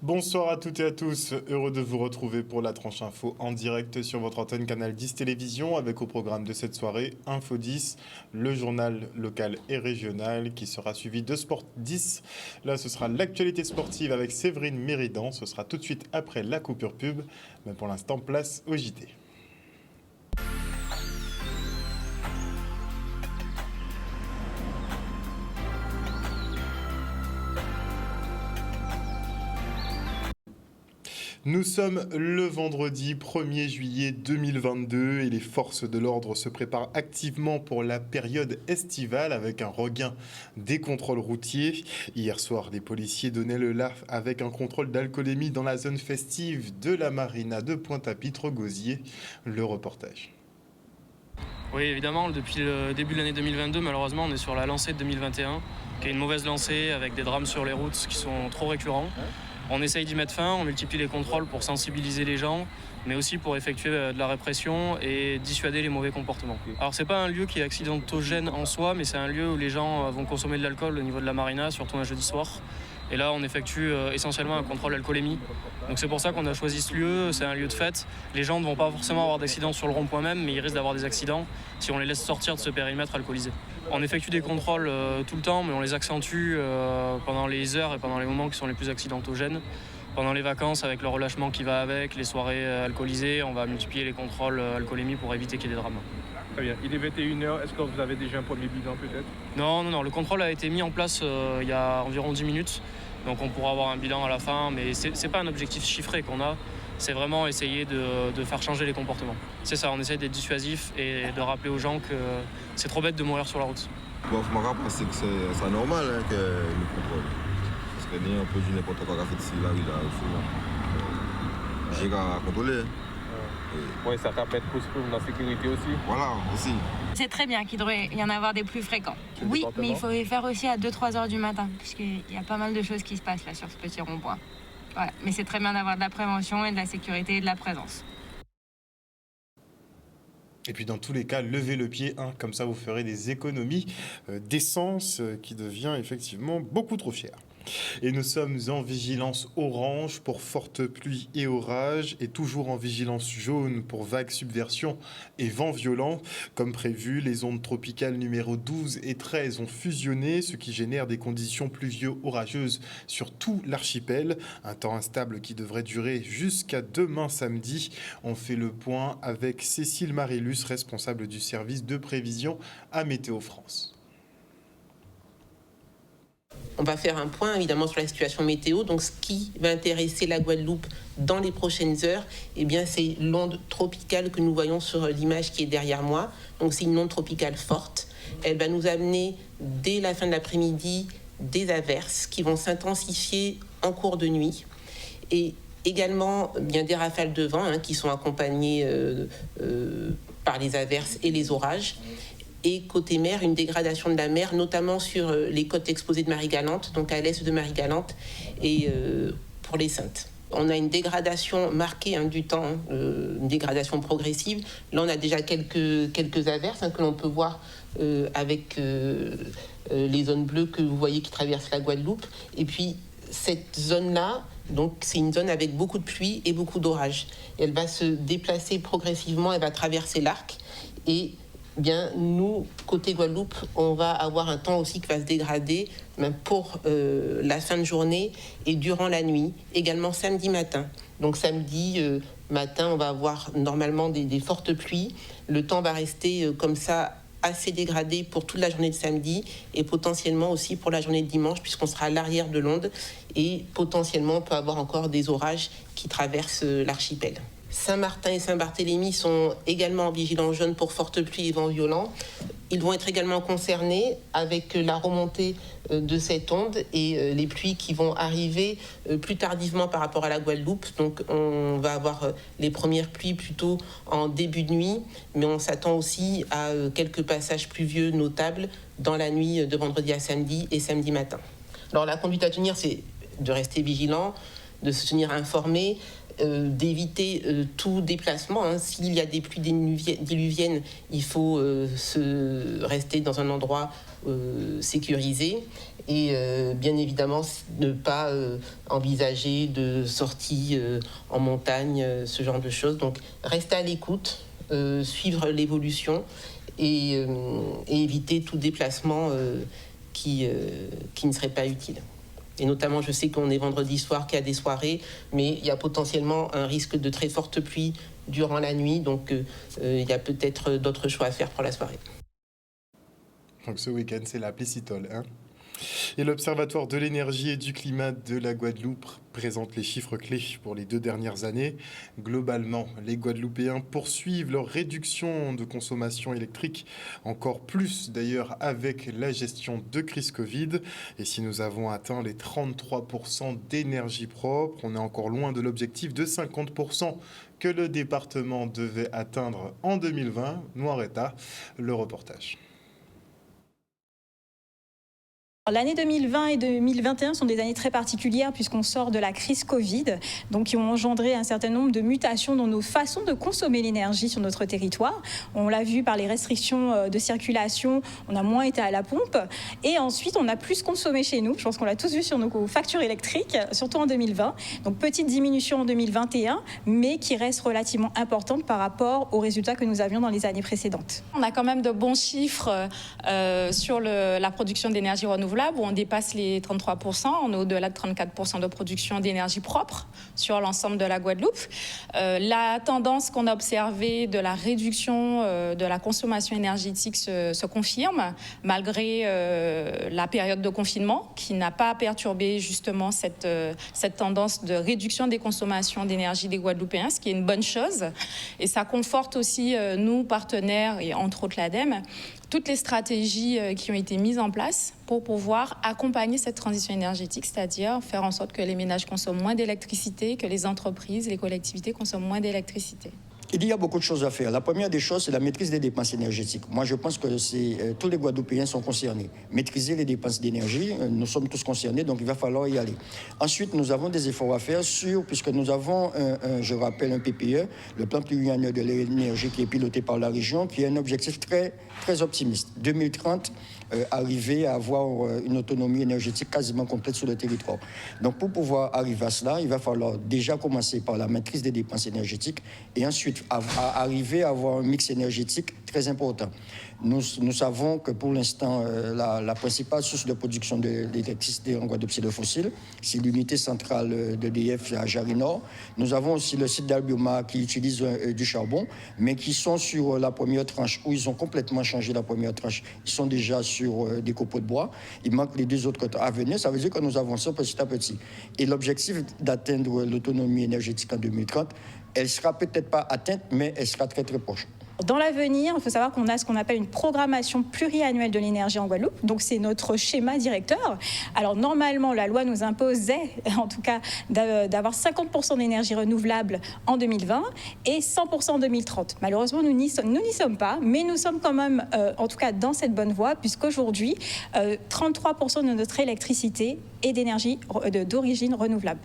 Bonsoir à toutes et à tous, heureux de vous retrouver pour la tranche info en direct sur votre antenne Canal 10 Télévision avec au programme de cette soirée Info 10, le journal local et régional qui sera suivi de Sport 10. Là ce sera l'actualité sportive avec Séverine Méridan, ce sera tout de suite après la coupure pub, mais pour l'instant place au JT. Nous sommes le vendredi 1er juillet 2022 et les forces de l'ordre se préparent activement pour la période estivale avec un regain des contrôles routiers. Hier soir, les policiers donnaient le la avec un contrôle d'alcoolémie dans la zone festive de la marina de Pointe-à-Pitre-Gosier. Le reportage. Oui, évidemment, depuis le début de l'année 2022, malheureusement, on est sur la lancée de 2021, qui est une mauvaise lancée avec des drames sur les routes qui sont trop récurrents. On essaye d'y mettre fin, on multiplie les contrôles pour sensibiliser les gens, mais aussi pour effectuer de la répression et dissuader les mauvais comportements. Alors c'est pas un lieu qui est accidentogène en soi, mais c'est un lieu où les gens vont consommer de l'alcool au niveau de la marina, surtout un jeudi soir. Et là, on effectue essentiellement un contrôle alcoolémie. Donc c'est pour ça qu'on a choisi ce lieu, c'est un lieu de fête. Les gens ne vont pas forcément avoir d'accidents sur le rond-point même, mais ils risquent d'avoir des accidents si on les laisse sortir de ce périmètre alcoolisé. On effectue des contrôles tout le temps, mais on les accentue pendant les heures et pendant les moments qui sont les plus accidentogènes. Pendant les vacances, avec le relâchement qui va avec, les soirées alcoolisées, on va multiplier les contrôles alcoolémie pour éviter qu'il y ait des drames. Très bien. Il est 21h. Est-ce que vous avez déjà un premier bilan peut-être ? Non. Le contrôle a été mis en place il y a environ 10 minutes. Donc on pourra avoir un bilan à la fin, mais c'est pas un objectif chiffré qu'on a. C'est vraiment essayer de faire changer les comportements. C'est ça, on essaie d'être dissuasif et de rappeler aux gens que c'est trop bête de mourir sur la route. Bon, je me rappelle, c'est que c'est normal hein, que le contrôle. Parce que nous, on peut jouer n'importe quoi fait ici, là, il faut. J'ai qu'à contrôler. Oui, ça peut être possible pour la sécurité aussi. Voilà, aussi. C'est très bien qu'il devrait y en avoir des plus fréquents. Oui, mais il faut les faire aussi à 2-3 heures du matin, puisqu'il y a pas mal de choses qui se passent là sur ce petit rond-point. Voilà. Mais c'est très bien d'avoir de la prévention et de la sécurité et de la présence. Et puis dans tous les cas, levez le pied, hein, comme ça vous ferez des économies d'essence qui devient effectivement beaucoup trop cher. Et nous sommes en vigilance orange pour fortes pluies et orages et toujours en vigilance jaune pour vagues, subversions et vents violents. Comme prévu, les ondes tropicales numéro 12 et 13 ont fusionné, ce qui génère des conditions pluvio-orageuses sur tout l'archipel. Un temps instable qui devrait durer jusqu'à demain samedi. On fait le point avec Cécile Marilus, responsable du service de prévision à Météo France. On va faire un point évidemment sur la situation météo. Donc ce qui va intéresser la Guadeloupe dans les prochaines heures, eh bien, c'est l'onde tropicale que nous voyons sur l'image qui est derrière moi. Donc c'est une onde tropicale forte. Elle va nous amener dès la fin de l'après-midi des averses qui vont s'intensifier en cours de nuit. Et également bien des rafales de vent qui sont accompagnées par les averses et les orages. Et côté mer, une dégradation de la mer, notamment sur les côtes exposées de Marie-Galante, donc à l'est de Marie-Galante et pour les Saintes. On a une dégradation marquée du temps, une dégradation progressive. Là, on a déjà quelques averses que l'on peut voir avec les zones bleues que vous voyez qui traversent la Guadeloupe. Et puis, cette zone-là, donc, c'est une zone avec beaucoup de pluie et beaucoup d'orages. Elle va se déplacer progressivement, elle va traverser l'arc et bien, nous, côté Guadeloupe, on va avoir un temps aussi qui va se dégrader même pour la fin de journée et durant la nuit, également samedi matin. Donc samedi matin, on va avoir normalement des fortes pluies. Le temps va rester comme ça assez dégradé pour toute la journée de samedi et potentiellement aussi pour la journée de dimanche puisqu'on sera à l'arrière de l'onde et potentiellement on peut avoir encore des orages qui traversent l'archipel. Saint-Martin et Saint-Barthélemy sont également en vigilance jaune pour fortes pluies et vents violents. Ils vont être également concernés avec la remontée de cette onde et les pluies qui vont arriver plus tardivement par rapport à la Guadeloupe. Donc on va avoir les premières pluies plutôt en début de nuit, mais on s'attend aussi à quelques passages pluvieux notables dans la nuit de vendredi à samedi et samedi matin. Alors la conduite à tenir, c'est de rester vigilant, de se tenir informé, d'éviter tout déplacement. S'il y a des pluies diluviennes, il faut se rester dans un endroit sécurisé et bien évidemment ne pas envisager de sortie en montagne, ce genre de choses. Donc rester à l'écoute, suivre l'évolution et éviter tout déplacement qui ne serait pas utile. Et notamment, je sais qu'on est vendredi soir, qu'il y a des soirées, mais il y a potentiellement un risque de très forte pluie durant la nuit, donc il y a peut-être d'autres choix à faire pour la soirée. Donc ce week-end, c'est la Plécitole, hein. Et l'Observatoire de l'énergie et du climat de la Guadeloupe présente les chiffres clés pour les 2 dernières années. Globalement, les Guadeloupéens poursuivent leur réduction de consommation électrique, encore plus d'ailleurs avec la gestion de crise Covid. Et si nous avons atteint les 33% d'énergie propre, on est encore loin de l'objectif de 50% que le département devait atteindre en 2020. Noiretta, le reportage. L'année 2020 et 2021 sont des années très particulières puisqu'on sort de la crise Covid, donc qui ont engendré un certain nombre de mutations dans nos façons de consommer l'énergie sur notre territoire. On l'a vu par les restrictions de circulation, on a moins été à la pompe et ensuite on a plus consommé chez nous. Je pense qu'on l'a tous vu sur nos factures électriques, surtout en 2020. Donc petite diminution en 2021, mais qui reste relativement importante par rapport aux résultats que nous avions dans les années précédentes. On a quand même de bons chiffres sur la production d'énergie renouvelable, où on dépasse les 33%, on est au-delà de 34% de production d'énergie propre sur l'ensemble de la Guadeloupe. La tendance qu'on a observée de la réduction de la consommation énergétique se confirme, malgré la période de confinement, qui n'a pas perturbé justement cette tendance de réduction des consommations d'énergie des Guadeloupéens, ce qui est une bonne chose. Et ça conforte aussi, nous, partenaires, et entre autres l'ADEME, toutes les stratégies qui ont été mises en place pour pouvoir accompagner cette transition énergétique, c'est-à-dire faire en sorte que les ménages consomment moins d'électricité, que les entreprises, les collectivités consomment moins d'électricité. Il y a beaucoup de choses à faire. La première des choses, c'est la maîtrise des dépenses énergétiques. Moi, je pense que tous les Guadeloupéens sont concernés. Maîtriser les dépenses d'énergie, nous sommes tous concernés, donc il va falloir y aller. Ensuite, nous avons des efforts à faire puisque nous avons, je rappelle, un PPE, le plan pluriannuel de l'énergie qui est piloté par la région, qui a un objectif très, très optimiste. 2030, arriver à avoir une autonomie énergétique quasiment complète sur le territoire. Donc, pour pouvoir arriver à cela, il va falloir déjà commencer par la maîtrise des dépenses énergétiques et ensuite arriver à avoir un mix énergétique très important. Nous savons que pour l'instant, la principale source de production d'électricité en Guadeloupe, c'est le fossile. C'est l'unité centrale d'EDF à Jarry-Nord. Nous avons aussi le site d'Albioma qui utilise du charbon, mais qui sont sur la première tranche, où ils ont complètement changé la première tranche. Ils sont déjà sur des copeaux de bois. Il manque les 2 autres à venir. Ça veut dire que nous avançons petit à petit. Et l'objectif d'atteindre l'autonomie énergétique en 2030, elle ne sera peut-être pas atteinte, mais elle sera très très proche. Dans l'avenir, il faut savoir qu'on a ce qu'on appelle une programmation pluriannuelle de l'énergie en Guadeloupe. Donc, c'est notre schéma directeur. Alors, normalement, la loi nous imposait, en tout cas, d'avoir 50% d'énergie renouvelable en 2020 et 100% en 2030. Malheureusement, nous n'y sommes pas, mais nous sommes quand même, en tout cas, dans cette bonne voie, puisqu'aujourd'hui, 33% de notre électricité est d'énergie d'origine renouvelable.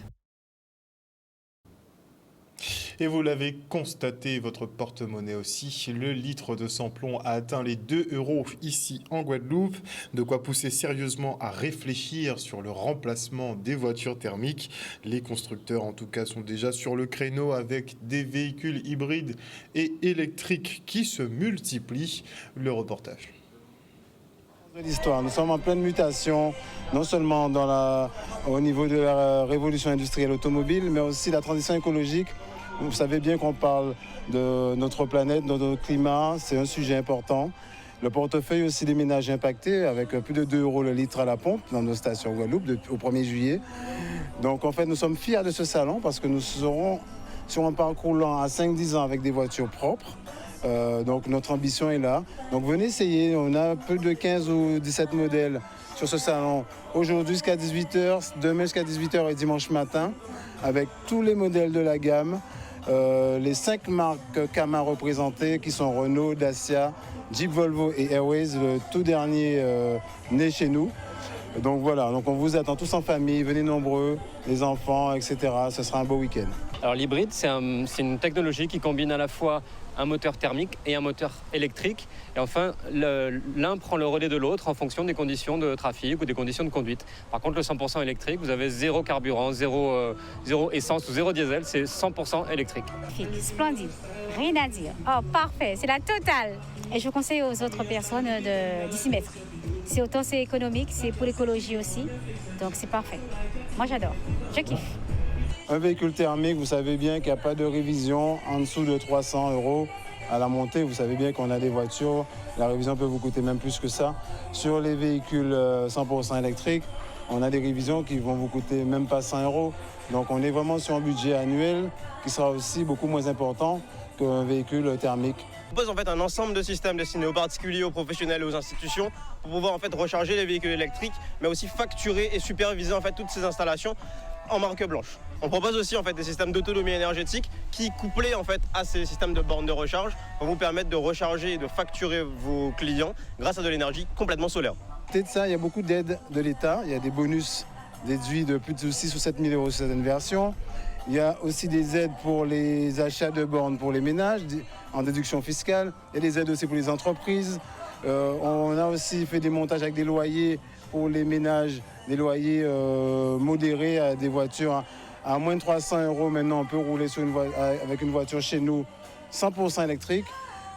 Et vous l'avez constaté, votre porte-monnaie aussi, le litre de sans-plomb a atteint les 2 € ici en Guadeloupe. De quoi pousser sérieusement à réfléchir sur le remplacement des voitures thermiques. Les constructeurs en tout cas sont déjà sur le créneau avec des véhicules hybrides et électriques qui se multiplient. Le reportage. L'histoire. Nous sommes en pleine mutation, non seulement au niveau de la révolution industrielle automobile, mais aussi la transition écologique. Vous savez bien qu'on parle de notre planète, de notre climat, c'est un sujet important. Le portefeuille aussi des ménages impactés, avec plus de 2 € le litre à la pompe dans nos stations Guadeloupe au 1er juillet. Donc en fait, nous sommes fiers de ce salon parce que nous serons sur un parcours lent à 5-10 ans avec des voitures propres. Donc notre ambition est là. Donc venez essayer, on a plus de 15 ou 17 modèles sur ce salon. Aujourd'hui jusqu'à 18h, demain jusqu'à 18h et dimanche matin, avec tous les modèles de la gamme. Les 5 marques Kama représentées qui sont Renault, Dacia, Jeep, Volvo et Airways, le tout dernier né chez nous. Donc voilà, donc on vous attend tous en famille, venez nombreux, les enfants, etc. Ce sera un beau week-end. Alors l'hybride, c'est une technologie qui combine à la fois un moteur thermique et un moteur électrique. Et enfin, l'un prend le relais de l'autre en fonction des conditions de trafic ou des conditions de conduite. Par contre, le 100% électrique, vous avez zéro carburant, zéro essence ou zéro diesel, c'est 100% électrique. Splendide, rien à dire. Oh, parfait, c'est la totale. Et je conseille aux autres personnes d'y s'y mettre. C'est autant c'est économique, c'est pour l'écologie aussi. Donc c'est parfait. Moi j'adore, je kiffe. Un véhicule thermique, vous savez bien qu'il n'y a pas de révision en dessous de 300 € à la montée. Vous savez bien qu'on a des voitures, la révision peut vous coûter même plus que ça. Sur les véhicules 100% électriques, on a des révisions qui vont vous coûter même pas 100 €. Donc on est vraiment sur un budget annuel qui sera aussi beaucoup moins important qu'un véhicule thermique. On propose en fait un ensemble de systèmes destinés aux particuliers, aux professionnels et aux institutions pour pouvoir en fait recharger les véhicules électriques, mais aussi facturer et superviser en fait toutes ces installations en marque blanche. On propose aussi en fait des systèmes d'autonomie énergétique qui, couplés en fait à ces systèmes de bornes de recharge, vont vous permettre de recharger et de facturer vos clients grâce à de l'énergie complètement solaire. Peut-être ça, il y a beaucoup d'aides de l'État, il y a des bonus déduits de plus de 6 ou 7 000 € sur certaines versions. Il y a aussi des aides pour les achats de bornes pour les ménages en déduction fiscale. Il y a des aides aussi pour les entreprises. On a aussi fait des montages avec des loyers pour les ménages, des loyers modérés à des voitures à moins de 300 €. Maintenant, on peut rouler avec une voiture chez nous 100% électrique.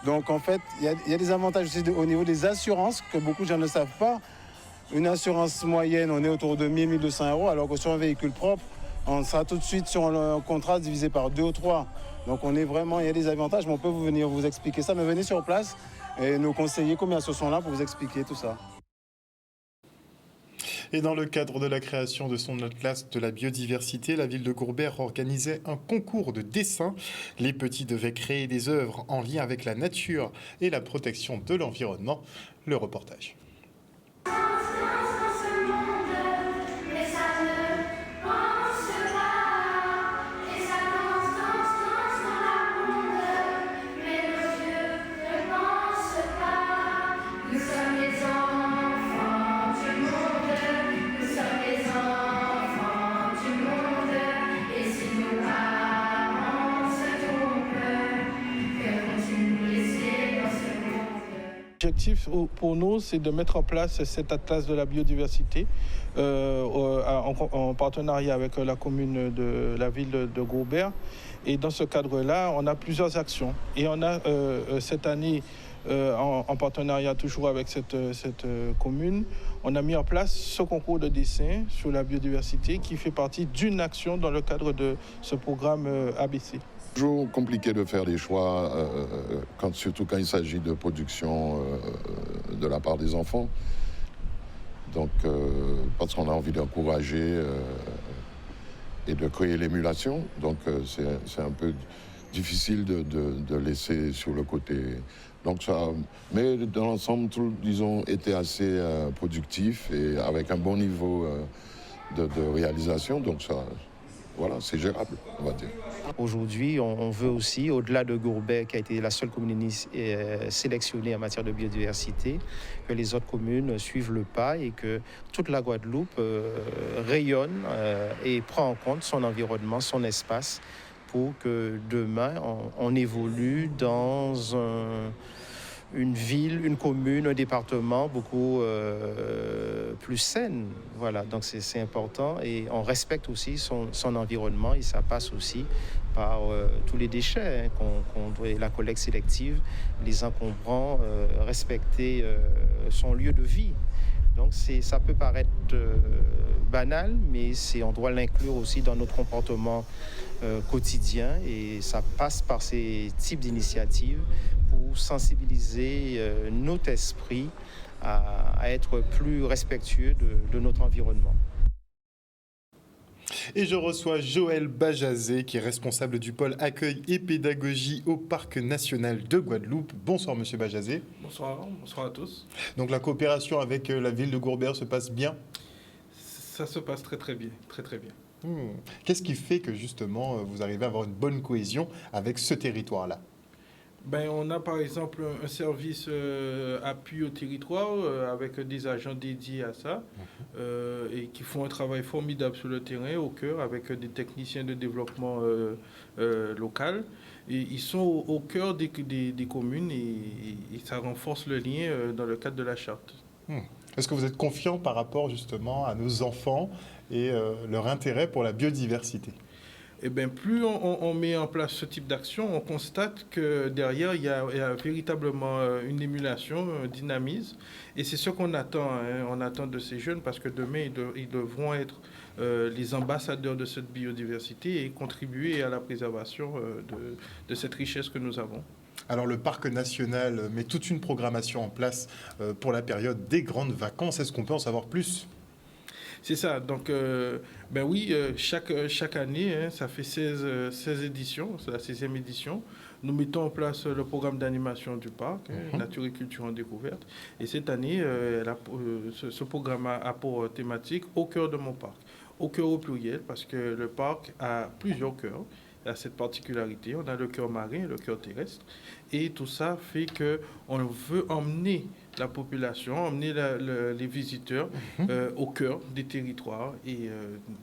Donc en fait, il y a des avantages aussi au niveau des assurances que beaucoup de gens ne savent pas. Une assurance moyenne, on est autour de 1 200 €, alors que sur un véhicule propre, on sera tout de suite sur un contrat divisé par 2 ou 3. Donc on est vraiment, il y a des avantages, mais on peut venir vous expliquer ça. Mais venez sur place et nos conseillers commerciaux sont là pour vous expliquer tout ça. Et dans le cadre de la création de son atlas de la biodiversité, la ville de Gourbert organisait un concours de dessin. Les petits devaient créer des œuvres en lien avec la nature et la protection de l'environnement. Le reportage. L'objectif pour nous, c'est de mettre en place cet atlas de la biodiversité en partenariat avec la commune de la ville de Gourbert. Et dans ce cadre-là, on a plusieurs actions. Et on a cette année, en partenariat toujours avec cette commune, on a mis en place ce concours de dessin sur la biodiversité qui fait partie d'une action dans le cadre de ce programme ABC. Toujours compliqué de faire des choix, surtout quand il s'agit de production de la part des enfants. Donc, parce qu'on a envie d'encourager et de créer l'émulation. Donc, c'est un peu difficile de laisser sur le côté. Donc ça, mais dans l'ensemble, tout, disons, était assez productif et avec un bon niveau de réalisation. Donc ça, voilà, c'est gérable, on va dire. Aujourd'hui, on veut aussi, au-delà de Gourbert, qui a été la seule commune sélectionnée en matière de biodiversité, que les autres communes suivent le pas et que toute la Guadeloupe rayonne et prend en compte son environnement, son espace, pour que demain, on évolue dans une ville, une commune, un département beaucoup plus saine. Voilà, donc c'est important et on respecte aussi son environnement et ça passe aussi par tous les déchets qu'on doit, la collecte sélective, les encombrants, respecter son lieu de vie. Donc ça peut paraître banal, mais on doit l'inclure aussi dans notre comportement quotidien et ça passe par ces types d'initiatives pour sensibiliser notre esprit à être plus respectueux de notre environnement. Et je reçois Joël Bajazé, qui est responsable du pôle accueil et pédagogie au Parc national de Guadeloupe. Bonsoir Monsieur Bajazé. Bonsoir à tous. Donc la coopération avec la ville de Gourbert se passe bien ? Ça se passe très bien, très bien. Qu'est-ce qui fait que justement vous arrivez à avoir une bonne cohésion avec ce territoire-là ? On a par exemple un service appui au territoire avec des agents dédiés à ça et qui font un travail formidable sur le terrain, au cœur, avec des techniciens de développement local. Et ils sont au cœur des communes et ça renforce le lien dans le cadre de la charte. Est-ce que vous êtes confiant par rapport justement à nos enfants et leur intérêt pour la biodiversité ? Plus on met en place ce type d'action, on constate que derrière, il y a véritablement une émulation, un dynamisme. Et c'est ce qu'on attend. On attend de ces jeunes parce que demain, ils devront être les ambassadeurs de cette biodiversité et contribuer à la préservation de cette richesse que nous avons. Alors le parc national met toute une programmation en place pour la période des grandes vacances. Est-ce qu'on peut en savoir plus ? C'est ça. Donc, oui, chaque année, ça fait 16 éditions, c'est la 16e édition. Nous mettons en place le programme d'animation du parc, Nature et Culture en découverte. Et cette année, ce programme a pour thématique « Au cœur de mon parc ». Au cœur au pluriel, parce que le parc a plusieurs cœurs. Il a cette particularité. On a le cœur marin et le cœur terrestre. Et tout ça fait qu'on veut emmener la population, emmener les visiteurs au cœur des territoires et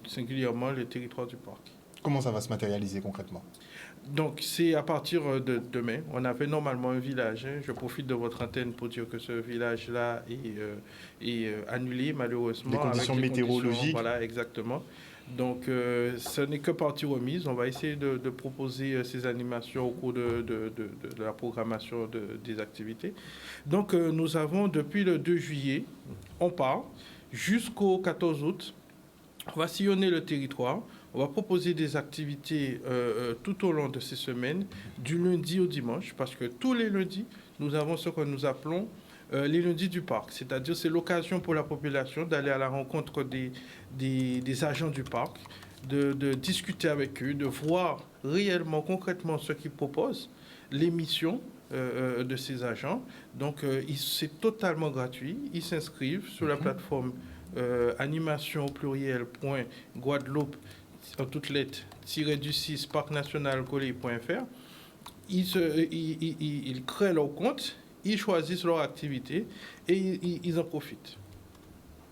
singulièrement les territoires du parc. Comment ça va se matérialiser concrètement ? Donc, c'est à partir de demain. On avait normalement un village. Je profite de votre antenne pour dire que ce village-là est annulé, malheureusement. Des conditions météorologiques. Voilà, exactement. Donc, ce n'est que partie remise. On va essayer de proposer ces animations au cours de la programmation des activités. Donc, nous avons depuis le 2 juillet, on part jusqu'au 14 août. On va sillonner le territoire. On va proposer des activités tout au long de ces semaines, du lundi au dimanche, parce que tous les lundis, nous avons ce que nous appelons les lundis du parc. C'est-à-dire, c'est l'occasion pour la population d'aller à la rencontre des agents du parc, de discuter avec eux, de voir réellement, concrètement ce qu'ils proposent, les missions de ces agents. Donc, c'est totalement gratuit. Ils s'inscrivent sur la plateforme animation au pluriel.guadeloupe en toutes lettres, -du6 parcnationalcolé.fr. Ils créent leur compte, ils choisissent leur activité et ils en profitent.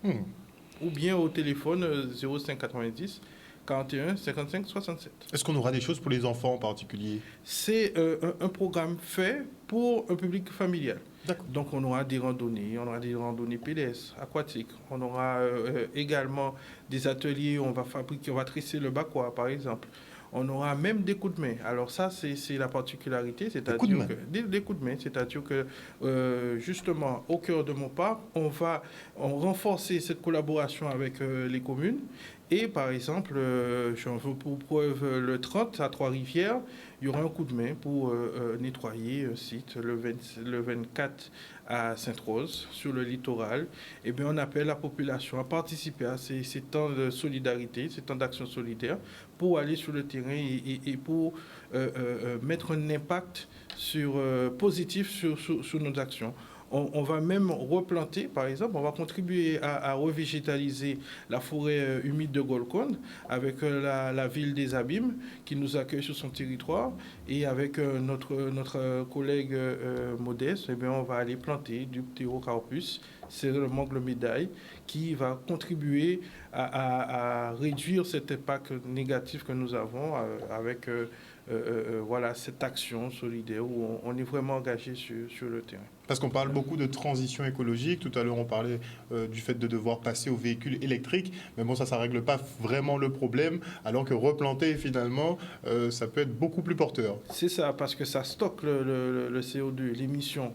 Ou bien au téléphone 0590 41 55 67. Est-ce qu'on aura des choses pour les enfants en particulier ? C'est un programme fait pour un public familial. Donc on aura des randonnées, pédestres, aquatiques. On aura également des ateliers où on va tresser le bakwa, par exemple. On aura même des coups de main. Alors ça, c'est la particularité, c'est-à-dire des coups de main, c'est-à-dire que justement, au cœur de mon parc, on va renforcer cette collaboration avec les communes. Et par exemple, j'en veux pour preuve le 30 à Trois-Rivières, il y aura un coup de main pour nettoyer un site. Le 24 à Sainte-Rose, sur le littoral. Eh bien, on appelle la population à participer à ces temps de solidarité, ces temps d'action solidaire, pour aller sur le terrain et pour mettre un impact positif sur nos actions. On va même replanter, par exemple, on va contribuer à revégétaliser la forêt humide de Golconde avec la ville des Abîmes qui nous accueille sur son territoire et avec notre collègue Modeste, eh bien, on va aller planter du Ptérocarpus, c'est le mangle médaille qui va contribuer à réduire cet impact négatif que nous avons avec cette action solidaire où on est vraiment engagé sur le terrain. Parce qu'on parle beaucoup de transition écologique. Tout à l'heure, on parlait du fait de devoir passer aux véhicules électriques. Mais bon, ça ne règle pas vraiment le problème, alors que replanter, finalement, ça peut être beaucoup plus porteur. C'est ça, parce que ça stocke le CO2, l'émission.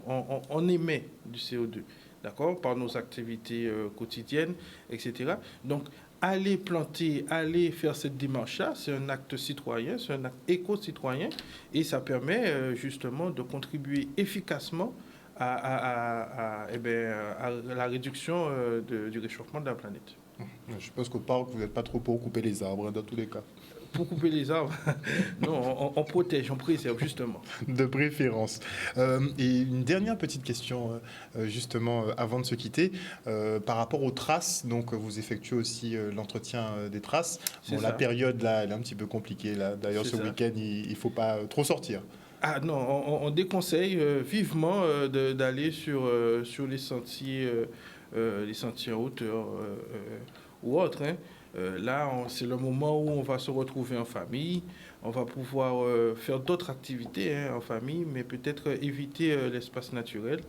On émet du CO2, d'accord, par nos activités quotidiennes, etc. Donc, aller planter, aller faire cette démarche-là, c'est un acte citoyen, c'est un acte éco-citoyen, et ça permet justement de contribuer efficacement à la réduction du réchauffement de la planète. Je suppose qu'au parc, vous n'êtes pas trop pour couper les arbres, dans tous les cas. Pour couper les arbres, non, on protège, on préserve, justement. De préférence. Et une dernière petite question, justement, avant de se quitter, par rapport aux traces. Donc, vous effectuez aussi l'entretien des traces. Bon, la période, là, elle est un petit peu compliquée. Là. D'ailleurs, ce week-end, il ne faut pas trop sortir. Ah non, on déconseille vivement d'aller sur les sentiers en hauteur ou autres. Hein. Là, c'est le moment où on va se retrouver en famille. On va pouvoir faire d'autres activités en famille, mais peut-être éviter l'espace naturel.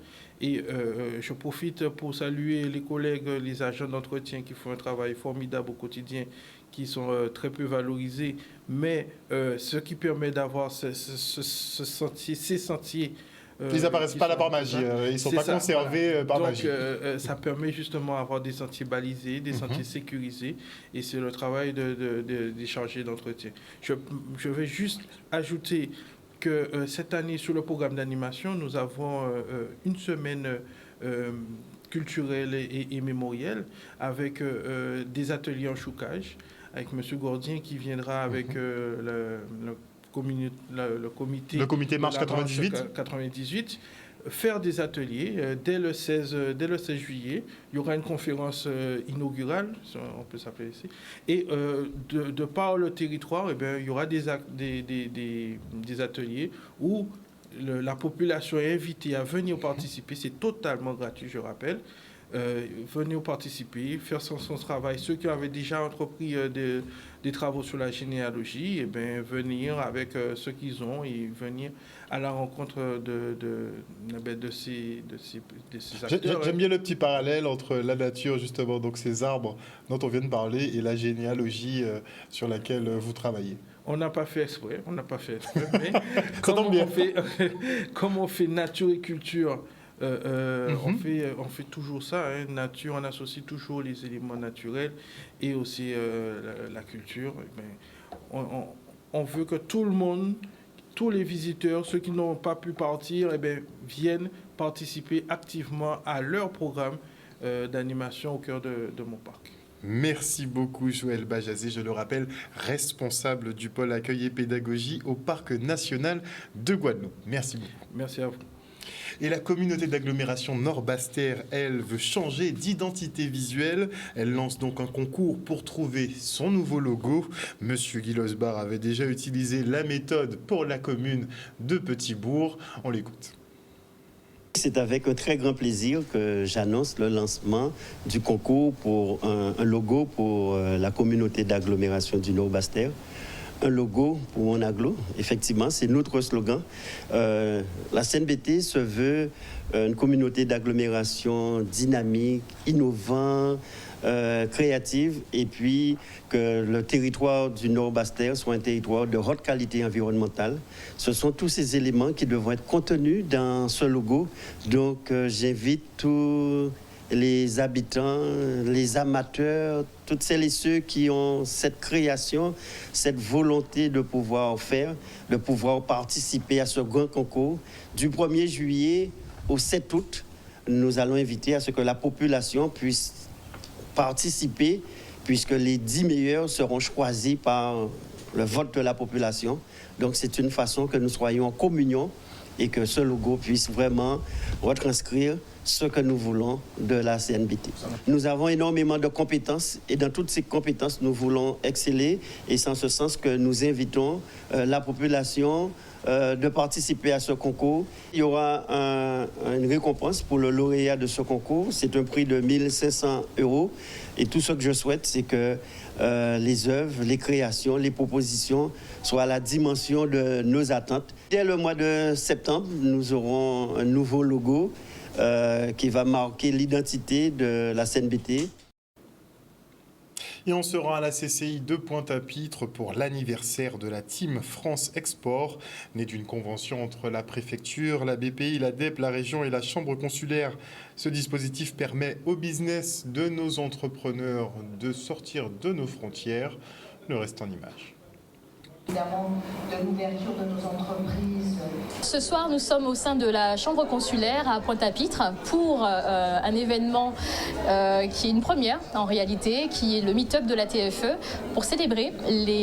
Et je profite pour saluer les collègues, les agents d'entretien qui font un travail formidable au quotidien, qui sont très peu valorisés, mais ce qui permet d'avoir ces sentiers. Ils n'apparaissent pas là par magie, ils ne sont pas conservés par magie. Donc, ça permet justement d'avoir des sentiers balisés, des sentiers sécurisés, et c'est le travail des chargés d'entretien. Je vais juste ajouter que cette année, sur le programme d'animation, nous avons une semaine culturelle et mémorielle avec des ateliers en choucage, avec M. Gordien qui viendra avec le comité Marche 98, faire des ateliers dès le 16 juillet. Il y aura une conférence inaugurale, on peut s'appeler ici, et de par le territoire, eh bien, il y aura des ateliers où la population est invitée à venir participer. C'est totalement gratuit, je rappelle. Venir participer, faire son travail. Ceux qui avaient déjà entrepris des travaux sur la généalogie, et bien, venir avec ce qu'ils ont et venir à la rencontre de ces acteurs. J'aime bien le petit parallèle entre la nature, justement, donc ces arbres dont on vient de parler, et la généalogie sur laquelle vous travaillez. On n'a pas fait exprès, mais comme on fait nature et culture, on fait toujours ça, hein. Nature, on associe toujours les éléments naturels et aussi la culture. On veut que tout le monde, tous les visiteurs, ceux qui n'ont pas pu partir, viennent participer activement à leur programme d'animation au cœur de mon parc. Merci beaucoup Joël Bajazé, je le rappelle, responsable du pôle accueil et pédagogie au Parc national de Guadeloupe. Merci beaucoup. Merci à vous. Et la communauté d'agglomération Nord-Basse-Terre, elle, veut changer d'identité visuelle. Elle lance donc un concours pour trouver son nouveau logo. Monsieur Guy Losbar avait déjà utilisé la méthode pour la commune de Petit-Bourg. On l'écoute. C'est avec un très grand plaisir que j'annonce le lancement du concours pour un logo pour la communauté d'agglomération du Nord-Basse-Terre. Un logo pour mon agglo, effectivement, c'est notre slogan. La CNBT se veut une communauté d'agglomération dynamique, innovante, créative, et puis que le territoire du Nord-Basse-Terre soit un territoire de haute qualité environnementale. Ce sont tous ces éléments qui devront être contenus dans ce logo. Donc j'invite tous les habitants, les amateurs, toutes celles et ceux qui ont cette création, cette volonté de pouvoir faire, de pouvoir participer à ce grand concours. Du 1er juillet au 7 août, nous allons inviter à ce que la population puisse participer, puisque les 10 meilleurs seront choisis par le vote de la population. Donc c'est une façon que nous soyons en communion et que ce logo puisse vraiment retranscrire ce que nous voulons de la CNBT. Nous avons énormément de compétences et dans toutes ces compétences, nous voulons exceller, et c'est en ce sens que nous invitons la population de participer à ce concours. Il y aura une récompense pour le lauréat de ce concours. C'est un prix de 1 500 € et tout ce que je souhaite, c'est que les œuvres, les créations, les propositions soient à la dimension de nos attentes. Dès le mois de septembre, nous aurons un nouveau logo qui va marquer l'identité de la CNBT. Et on se rend à la CCI de Pointe-à-Pitre pour l'anniversaire de la Team France Export, née d'une convention entre la préfecture, la BPI, la DEP, la région et la chambre consulaire. Ce dispositif permet au business de nos entrepreneurs de sortir de nos frontières. Le reste en images. Évidemment, de l'ouverture de nos entreprises. Ce soir, nous sommes au sein de la Chambre consulaire à Pointe-à-Pitre pour un événement qui est une première en réalité, qui est le meet-up de la TFE pour célébrer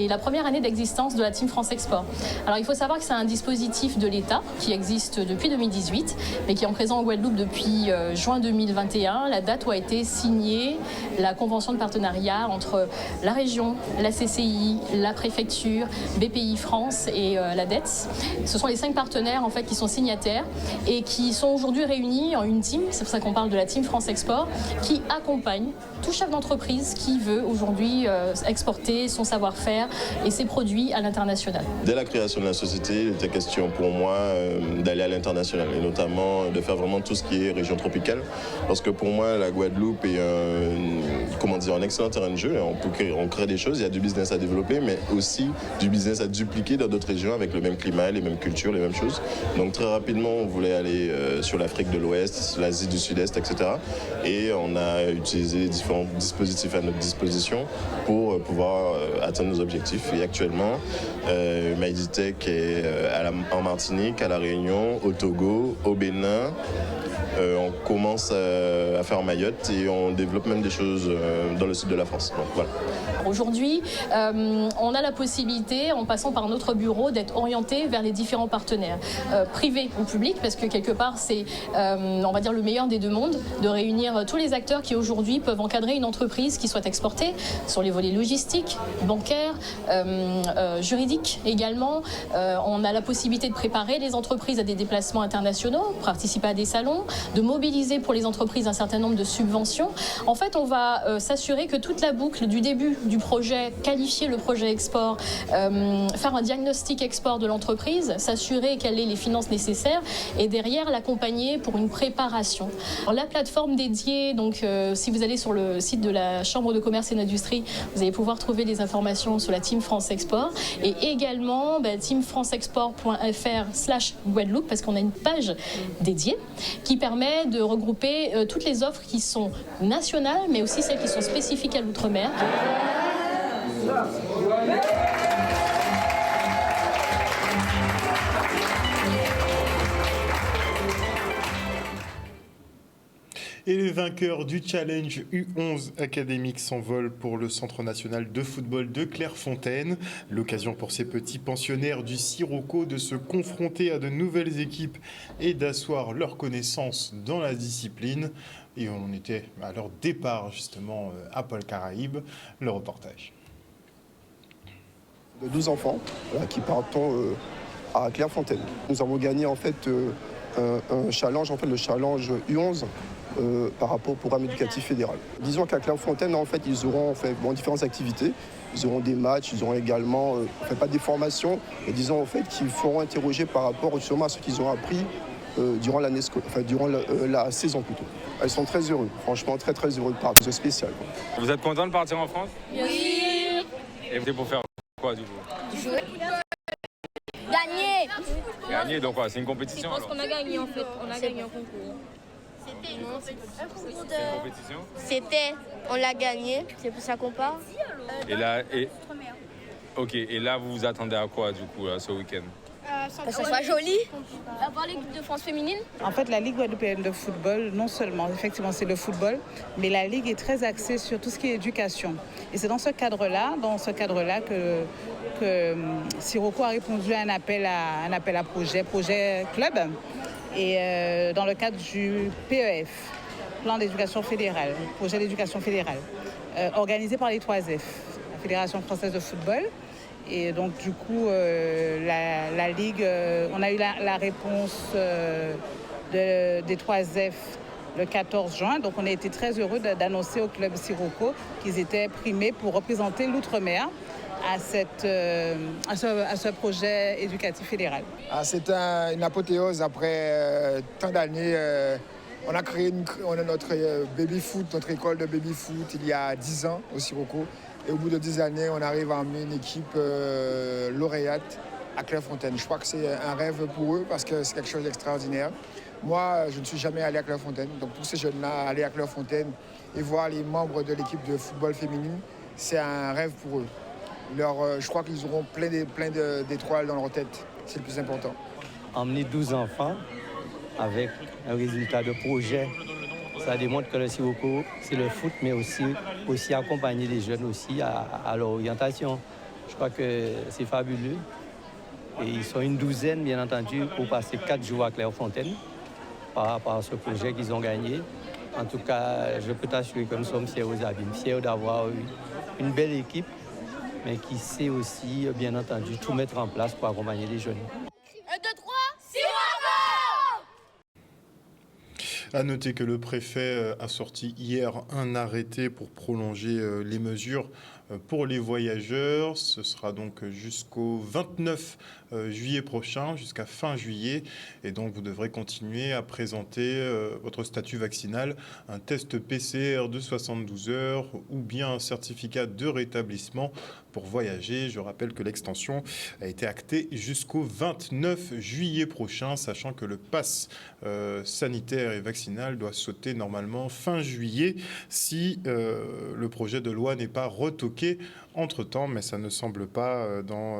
la première année d'existence de la Team France Export. Alors il faut savoir que c'est un dispositif de l'État qui existe depuis 2018, mais qui est en présent en Guadeloupe depuis juin 2021, la date où a été signée la convention de partenariat entre la région, la CCI, la préfecture, BPI France et la DETS. Ce sont les 5 partenaires en fait, qui sont signataires et qui sont aujourd'hui réunis en une team, c'est pour ça qu'on parle de la Team France Export, qui accompagne tout chef d'entreprise qui veut aujourd'hui exporter son savoir-faire et ses produits à l'international. Dès la création de la société, il était question pour moi d'aller à l'international et notamment de faire vraiment tout ce qui est région tropicale parce que pour moi la Guadeloupe est un excellent terrain de jeu. On crée des choses, il y a du business à développer mais aussi du business à dupliquer dans d'autres régions avec le même climat, les mêmes cultures, les mêmes choses. Donc très rapidement on voulait aller sur l'Afrique de l'Ouest, l'Asie du Sud-Est, etc. Et on a utilisé les différents dispositifs à notre disposition pour pouvoir atteindre nos objectifs. Et actuellement, Maïditech est en Martinique, à La Réunion, au Togo, au Bénin. On commence à faire Mayotte et on développe même des choses dans le sud de la France. Donc, voilà. Aujourd'hui, on a la possibilité, en passant par notre bureau, d'être orienté vers les différents partenaires, privés ou publics, parce que quelque part, c'est, on va dire, le meilleur des deux mondes, de réunir tous les acteurs qui aujourd'hui peuvent encadrer une entreprise qui soit exportée sur les volets logistiques, bancaires, juridiques également. On a la possibilité de préparer les entreprises à des déplacements internationaux, participer à des salons, de mobiliser pour les entreprises un certain nombre de subventions. En fait, on va s'assurer que toute la boucle du début du projet, qualifier le projet export, faire un diagnostic export de l'entreprise, s'assurer qu'elle ait les finances nécessaires et derrière l'accompagner pour une préparation. Alors, la plateforme dédiée, donc si vous allez sur le site de la Chambre de commerce et d'industrie, vous allez pouvoir trouver des informations sur la Team France Export et également teamfranceexport.fr/Guadeloupe parce qu'on a une page dédiée qui permet de regrouper toutes les offres qui sont nationales mais aussi celles qui sont spécifiques à l'outre-mer. Et les vainqueurs du challenge U11 académique s'envolent pour le Centre national de football de Clairefontaine. L'occasion pour ces petits pensionnaires du Sirocco de se confronter à de nouvelles équipes et d'asseoir leurs connaissances dans la discipline. Et on était à leur départ justement à Pôle Caraïbes. Le reportage. De 12 enfants qui partons à Clairefontaine. Nous avons gagné en fait un challenge, le challenge U11. Par rapport au programme éducatif fédéral. Disons qu'à Clairefontaine, en fait, ils auront différentes activités. Ils auront des matchs, ils auront également, pas des formations, mais disons en fait qu'ils feront interroger par rapport justement à ce qu'ils ont appris durant l'année durant la saison plutôt. Ils sont très heureux, franchement très très heureux de partir. C'est spécial. Vous êtes content de partir en France? Oui. Et vous êtes pour faire quoi du coup? Jouer. Gagner. Gagner, donc quoi? C'est une compétition? Je pense qu'on a gagné en fait, on a gagné un concours. C'était une compétition? C'était, on l'a gagné, c'est pour ça qu'on part. Et là, ok, et là vous vous attendez à quoi du coup là, ce week-end? Que ce soit joli. Avoir l'équipe de France féminine. En fait, la Ligue guadeloupéenne de football, non seulement, effectivement, c'est le football, mais la Ligue est très axée sur tout ce qui est éducation. Et c'est dans ce cadre-là que Sirocco a répondu à un appel à projet club. Et dans le cadre du PEF, plan d'éducation fédérale, projet d'éducation fédérale, organisé par les 3F, la Fédération française de football. Et donc du coup, la Ligue, on a eu la réponse des 3F le 14 juin. Donc on a été très heureux d'annoncer au club Sirocco qu'ils étaient primés pour représenter l'outre-mer à ce projet éducatif fédéral. C'est une apothéose après tant d'années. On a créé notre baby-foot, notre école de baby-foot il y a 10 ans au Sirocco. Et au bout de 10 années, on arrive à emmener une équipe lauréate à Clairefontaine. Je crois que c'est un rêve pour eux parce que c'est quelque chose d'extraordinaire. Moi, je ne suis jamais allé à Clairefontaine. Donc tous ces jeunes-là, aller à Clairefontaine et voir les membres de l'équipe de football féminine, c'est un rêve pour eux. Je crois qu'ils auront plein d'étoiles dans leur tête. C'est le plus important. Emmener 12 enfants avec un résultat de projet, ça démontre que le Sirocco, c'est le foot, mais aussi accompagner les jeunes aussi à leur orientation. Je crois que c'est fabuleux. Et ils sont une douzaine, bien entendu, pour passer 4 jours à Clairefontaine par rapport à ce projet qu'ils ont gagné. En tout cas, je peux t'assurer que nous sommes fiers aux Abîmes, fiers d'avoir eu une belle équipe mais qui sait aussi, bien entendu, tout mettre en place pour accompagner les jeunes. 1, 2, 3, 6 À noter que le préfet a sorti hier un arrêté pour prolonger les mesures pour les voyageurs. Ce sera donc jusqu'au 29 juillet prochain, jusqu'à fin juillet. Et donc, vous devrez continuer à présenter votre statut vaccinal, un test PCR de 72 heures ou bien un certificat de rétablissement pour voyager. Je rappelle que l'extension a été actée jusqu'au 29 juillet prochain, sachant que le pass sanitaire et vaccinal doit sauter normalement fin juillet si le projet de loi n'est pas retoqué entre-temps, mais ça ne semble pas dans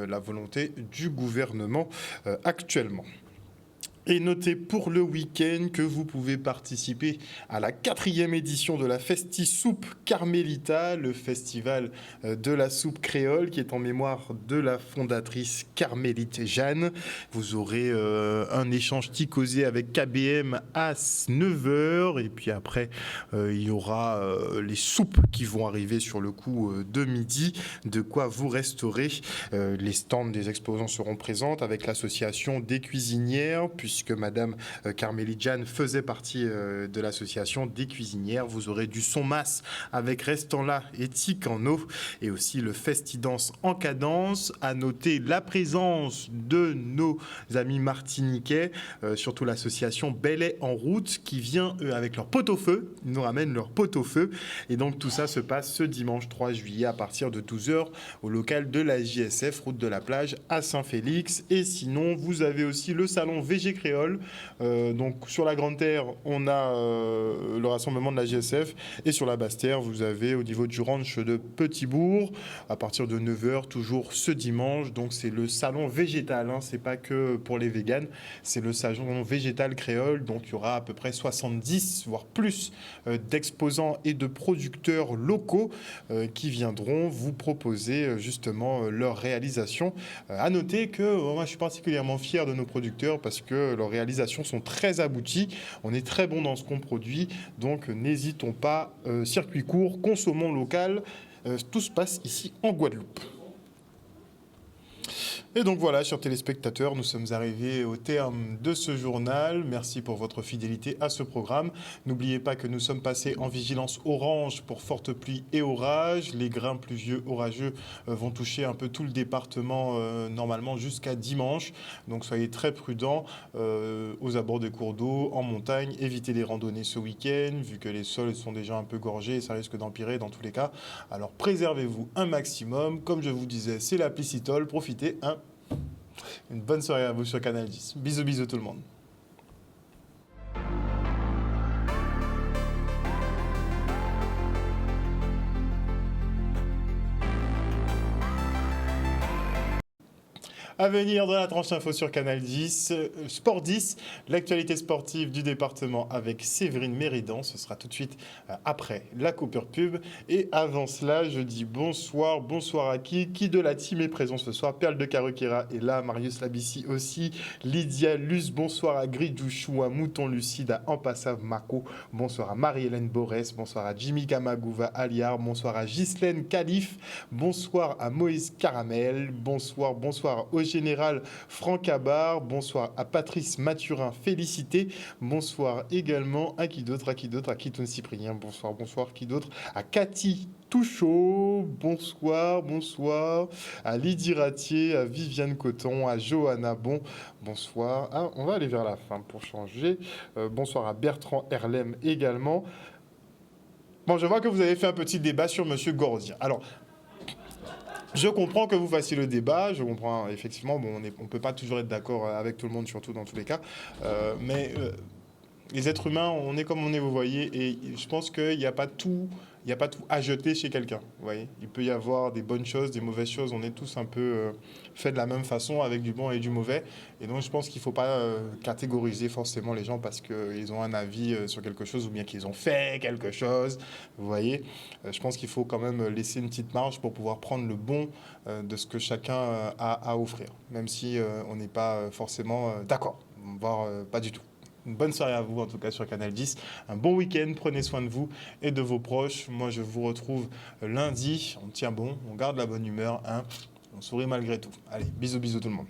la volonté du gouvernement actuellement. Et notez pour le week-end que vous pouvez participer à la 4e édition de la Festi Soupe Carmelita, le festival de la soupe créole qui est en mémoire de la fondatrice Carmélite Jeanne. Vous aurez un échange ticosé avec KBM à 9h et puis après il y aura les soupes qui vont arriver sur le coup de midi, de quoi vous restaurer. Les stands des exposants seront présents avec l'association des cuisinières, puisque Madame Carmélite Jeanne faisait partie de l'association des cuisinières. Vous aurez du son masse avec Restant là et Tic en eau, et aussi le Festidance en cadence. À noter la présence de nos amis martiniquais, surtout l'association Belay en route, qui vient avec leur pot-au-feu. Ils nous ramènent leur pot-au-feu. Et donc tout ça se passe ce dimanche 3 juillet à partir de 12h au local de la JSF, route de la plage à Saint-Félix. Et sinon, vous avez aussi le salon VG Créole. Donc sur la Grande Terre, on a le rassemblement de la JSF, et sur la Basse Terre, vous avez au niveau du ranch de Petit-Bourg à partir de 9h, toujours ce dimanche. Donc c'est le salon végétal, hein. C'est pas que pour les véganes, c'est le salon végétal créole. Donc il y aura à peu près 70 voire plus d'exposants et de producteurs locaux qui viendront vous proposer justement leur réalisation. À noter que moi je suis particulièrement fier de nos producteurs parce que leurs réalisations sont très abouties. On est très bon dans ce qu'on produit, donc n'hésitons pas. Circuit court, consommons local. Tout se passe ici en Guadeloupe. Et donc voilà, chers téléspectateurs, nous sommes arrivés au terme de ce journal. Merci pour votre fidélité à ce programme. N'oubliez pas que nous sommes passés en vigilance orange pour fortes pluies et orages. Les grains pluvieux orageux vont toucher un peu tout le département normalement jusqu'à dimanche. Donc soyez très prudents aux abords des cours d'eau, en montagne. Évitez les randonnées ce week-end, vu que les sols sont déjà un peu gorgés et ça risque d'empirer dans tous les cas. Alors préservez-vous un maximum. Comme je vous disais, c'est la Piscitole. Profitez, hein. Une bonne soirée à vous sur Canal 10. Bisous, bisous tout le monde. À venir dans la tranche info sur Canal 10, Sport 10, l'actualité sportive du département avec Séverine Méridan. Ce sera tout de suite après la coupure pub. Et avant cela, je dis bonsoir à qui de la team est présent ce soir. Perle de Caruquera est là, Marius Labissi aussi, Lydia Luce, bonsoir à Gridouchou, à Mouton Lucide, à Ampassav Mako, bonsoir à Marie-Hélène Borès, bonsoir à Jimmy Kamagouva Aliar, bonsoir à Ghislaine Calif, bonsoir à Moïse Caramel, bonsoir au général Franck Abar, bonsoir à Patrice Mathurin Félicité, bonsoir également à qui d'autre, à Kitoun Cyprien, bonsoir, qui d'autre, à Cathy Touchot, bonsoir, à Lydie Ratier, à Viviane Coton, à Johanna Bon, bonsoir, on va aller vers la fin pour changer, bonsoir à Bertrand Herlem également. Bon, je vois que vous avez fait un petit débat sur Monsieur Gordien. Alors, je comprends que vous fassiez le débat, je comprends effectivement, bon, on ne peut pas toujours être d'accord avec tout le monde, surtout dans tous les cas, mais les êtres humains, on est comme on est, vous voyez, et je pense qu'il n'y a pas tout à jeter chez quelqu'un, vous voyez. Il peut y avoir des bonnes choses, des mauvaises choses, on est tous un peu faits de la même façon, avec du bon et du mauvais, et donc je pense qu'il ne faut pas catégoriser forcément les gens parce qu'ils ont un avis sur quelque chose ou bien qu'ils ont fait quelque chose, vous voyez. Je pense qu'il faut quand même laisser une petite marge pour pouvoir prendre le bon de ce que chacun a à offrir, même si on n'est pas forcément d'accord, voire pas du tout. Une bonne soirée à vous, en tout cas, sur Canal 10. Un bon week-end, prenez soin de vous et de vos proches. Moi, je vous retrouve lundi. On tient bon, on garde la bonne humeur, hein. On sourit malgré tout. Allez, bisous, bisous tout le monde.